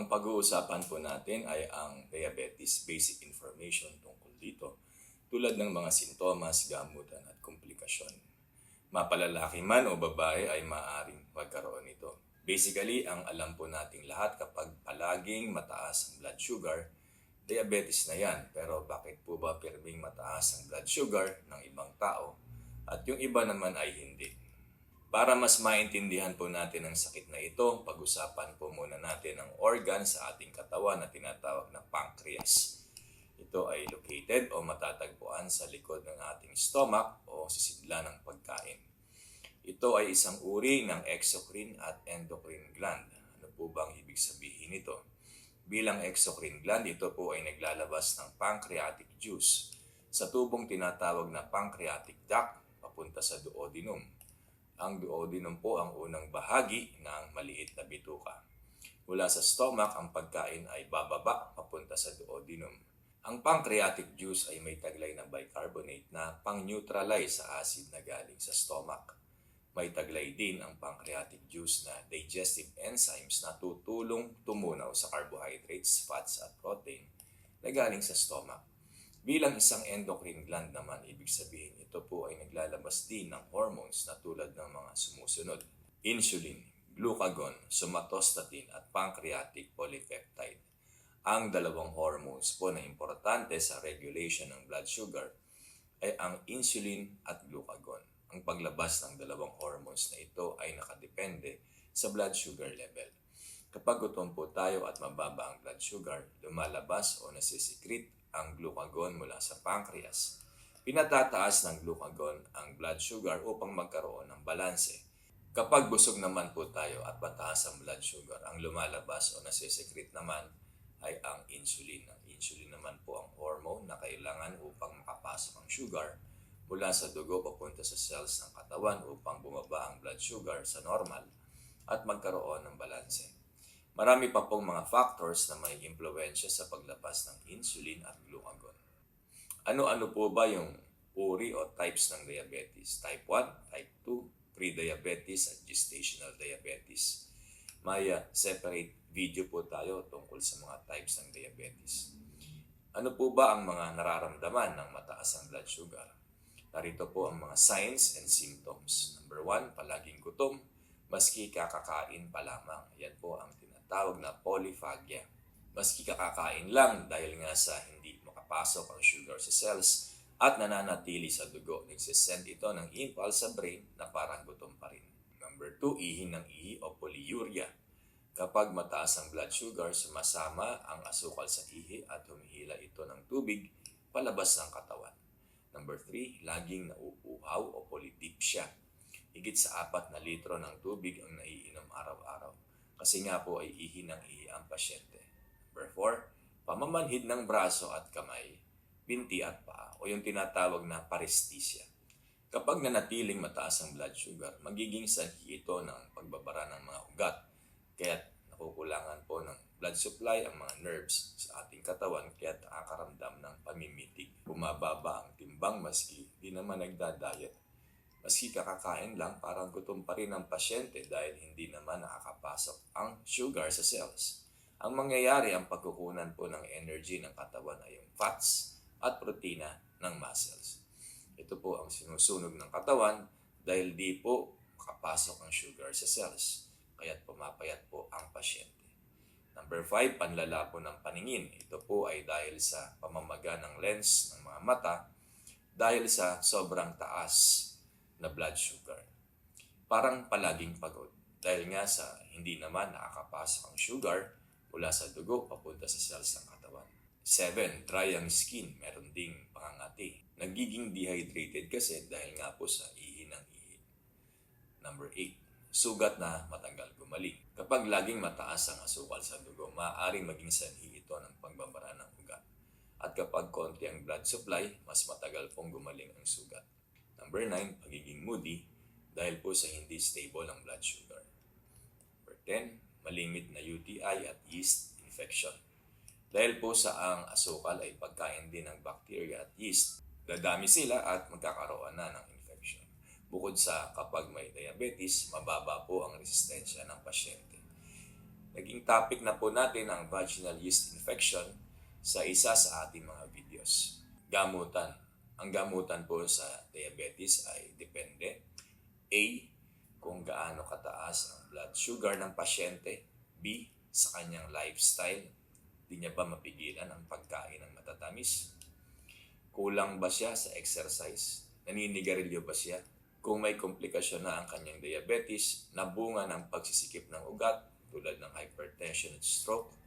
Ang pag-uusapan po natin ay ang diabetes basic information tungkol dito, tulad ng mga sintomas, gamutan at komplikasyon. Mapalalaki man o babae ay maaaring magkaroon nito. Basically, ang alam po nating lahat kapag palaging mataas ang blood sugar, diabetes na yan. Pero bakit po ba pirming mataas ang blood sugar ng ibang tao at yung iba naman ay hindi? Para mas maintindihan po natin ang sakit na ito, pag-usapan po muna natin ang organ sa ating katawan na tinatawag na pancreas. Ito ay located o matatagpuan sa likod ng ating stomach o sisidla ng pagkain. Ito ay isang uri ng exocrine at endocrine gland. Ano po bang ibig sabihin nito? Bilang exocrine gland, ito po ay naglalabas ng pancreatic juice sa tubong tinatawag na pancreatic duct papunta sa duodenum. Ang duodenum po ang unang bahagi ng maliit na bituka. Mula sa stomach, ang pagkain ay bababa papunta sa duodenum. Ang pancreatic juice ay may taglay na bicarbonate na pang-neutralize sa acid na galing sa stomach. May taglay din ang pancreatic juice na digestive enzymes na tutulong tumunaw sa carbohydrates, fats at protein na galing sa stomach. Bilang isang endocrine gland naman, ibig sabihin ito po ay naglalabas din ng hormones na tulad ng mga sumusunod: insulin, glucagon, somatostatin at pancreatic polypeptide. Ang dalawang hormones po na importante sa regulation ng blood sugar ay ang insulin at glucagon. Ang paglabas ng dalawang hormones na ito ay nakadepende sa blood sugar level. Kapag gutom po tayo at mababa ang blood sugar, lumalabas o nasisikrit ang glucagon mula sa pancreas. Pinatataas ng glucagon ang blood sugar upang magkaroon ng balanse. Kapag busog naman po tayo at mataas ang blood sugar, ang lumalabas o nasisikrit naman ay ang insulin. Ang insulin naman po ang hormone na kailangan upang makapasok ang sugar mula sa dugo papunta sa cells ng katawan upang bumaba ang blood sugar sa normal at magkaroon ng balanse. Marami pa pong mga factors na may impluwensya sa paglabas ng insulin at glucagon. Ano-ano po ba yung uri o types ng diabetes? Type 1, Type 2, pre-diabetes at gestational diabetes. May separate video po tayo tungkol sa mga types ng diabetes. Ano po ba ang mga nararamdaman ng mataas ang blood sugar? Narito po ang mga signs and symptoms. Number 1, palaging gutom, maski kakakain pa lamang. Yan po ang tinatawag na polyphagia. Maski kakakain lang dahil nga sa hindi makapasok ang sugar sa cells at nananatili sa dugo, nagsisend ito ng impulse sa brain na parang gutom pa rin. Number 2, ihi ng ihi o polyuria. Kapag mataas ang blood sugar, sumasama ang asukal sa ihi at humihila ito ng tubig palabas ng katawan. Number 3, laging nauuhaw o polydipsia. Higit sa 4 na litro ng tubig ang naiinom araw-araw. Kasi nga po ay ihi ng ihi ang pasyente. Number 4, pamamanhid ng braso at kamay, binti at paa o yung tinatawag na paresthesia. Kapag nanatiling mataas ang blood sugar, magiging sanhi ito ng pagbabara ng mga ugat. Kaya nakukulangan po ng blood supply ang mga nerves sa ating katawan kaya nakakaramdam ng pamimitig. Bumababa ang timbang maski di naman nagda-diet. Maski kakakain lang, parang gutom pa rin ang pasyente dahil hindi naman nakakapasok ang sugar sa cells. Ang mangyayari, ang pagkukunan po ng energy ng katawan ay yung fats at protina ng muscles. Ito po ang sinusunog ng katawan dahil di po makapasok ang sugar sa cells. Kaya't pumapayat po ang pasyente. Number 5, panlala po ng paningin. Ito po ay dahil sa pamamaga ng lens ng mga mata dahil sa sobrang taas na blood sugar. Parang palaging pagod dahil nga sa hindi naman nakakapasok ang sugar mula sa dugo papunta sa cells ng katawan. 7, dry ang skin. Meron ding pangangati. Nagiging dehydrated kasi dahil nga po sa ihi ng ihi. Number 8, sugat na matagal gumaling. Kapag laging mataas ang asukal sa dugo, maaaring maging sanhi ito ng pagbabara ng ugat. At kapag konti ang blood supply, mas matagal pong gumaling ang sugat. Number 9, pagiging moody dahil po sa hindi stable ang blood sugar. Number 10, malimit na UTI at yeast infection. Dahil po sa ang asukal ay pagkain din ng bacteria at yeast, dadami sila at magkakaroon na ng infection. Bukod sa kapag may diabetes, mababa po ang resistensya ng pasyente. Naging topic na po natin ang vaginal yeast infection sa isa sa ating mga videos. Gamutan. Ang gamutan po sa diabetes ay depende. A. Kung gaano kataas ang blood sugar ng pasyente. B. Sa kanyang lifestyle. Di niya ba mapigilan ang pagkain ng matatamis? Kulang ba siya sa exercise? Naninigarilyo ba siya? Kung may komplikasyon na ang kanyang diabetes, nabunga ng pagsisikip ng ugat tulad ng hypertension at stroke,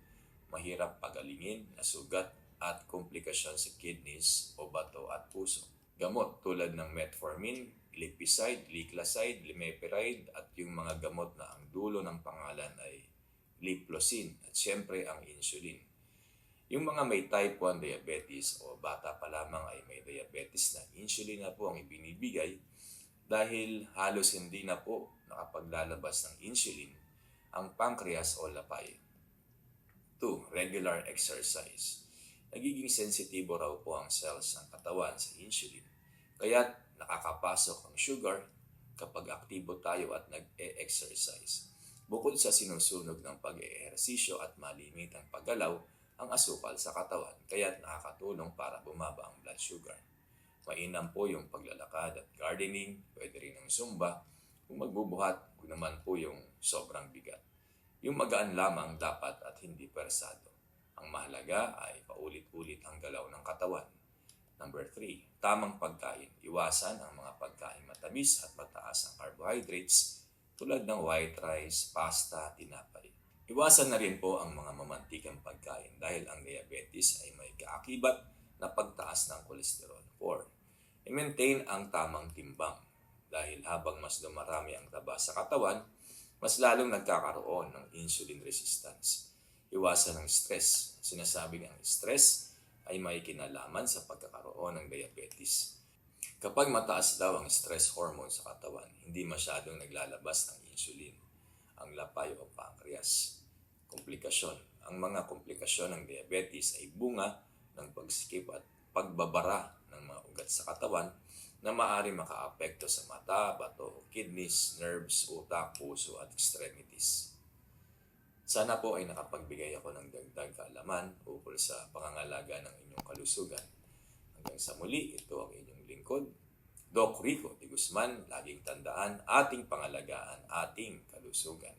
mahirap pagalingin na sugat at komplikasyon sa kidneys o bato at puso. Gamot tulad ng metformin, glipizide, gliclazide, limepiride at yung mga gamot na ang dulo ng pangalan ay liplosin at siyempre ang insulin. Yung mga may type 1 diabetes o bata pa lamang ay may diabetes na insulin na po ang ibinibigay dahil halos hindi na po nakapaglalabas ng insulin ang pancreas o lapay. 2. Regular exercise. Nagiging sensitibo raw po ang cells ng katawan sa insulin, kaya't nakakapasok ang sugar kapag aktibo tayo at nag-e-exercise. Bukod sa sinusunog ng pag-e-ehersisyo at malimit ang paggalaw, ang asukal sa katawan, kaya't nakakatulong para bumaba ang blood sugar. Mainam po yung paglalakad at gardening, pwede rin ang zumba, kung magbubuhat, kung naman po yung sobrang bigat. Yung magaan lamang dapat at hindi persado. Ang mahalaga ay paulit-ulit ang galaw ng katawan. Number 3, tamang pagkain. Iwasan ang mga pagkain matamis at mataas ang carbohydrates tulad ng white rice, pasta, tinapay. Iwasan na rin po ang mga mamantikang pagkain dahil ang diabetes ay may kaakibat na pagtaas ng kolesterol. 4. I-maintain ang tamang timbang dahil habang mas dumarami ang taba sa katawan, mas lalong nagkakaroon ng insulin resistance. Iwasan ang stress. Sinasabing ang stress ay may kinalaman sa pagkakaroon ng diabetes. Kapag mataas daw ang stress hormone sa katawan, hindi masyadong naglalabas ng insulin, ang lapay o pancreas. Komplikasyon. Ang mga komplikasyon ng diabetes ay bunga ng pagsikip at pagbabara ng mga ugat sa katawan na maaari makaapekto sa mata, bato, kidneys, nerves, utak, puso at extremities. Sana po ay nakapagbigay ako ng dagdag kaalaman ukol sa pangangalaga ng inyong kalusugan. Hanggang sa muli, ito ang inyong lingkod, Doc Rico de Guzman. Laging tandaan, ating pangalagaan, ating kalusugan.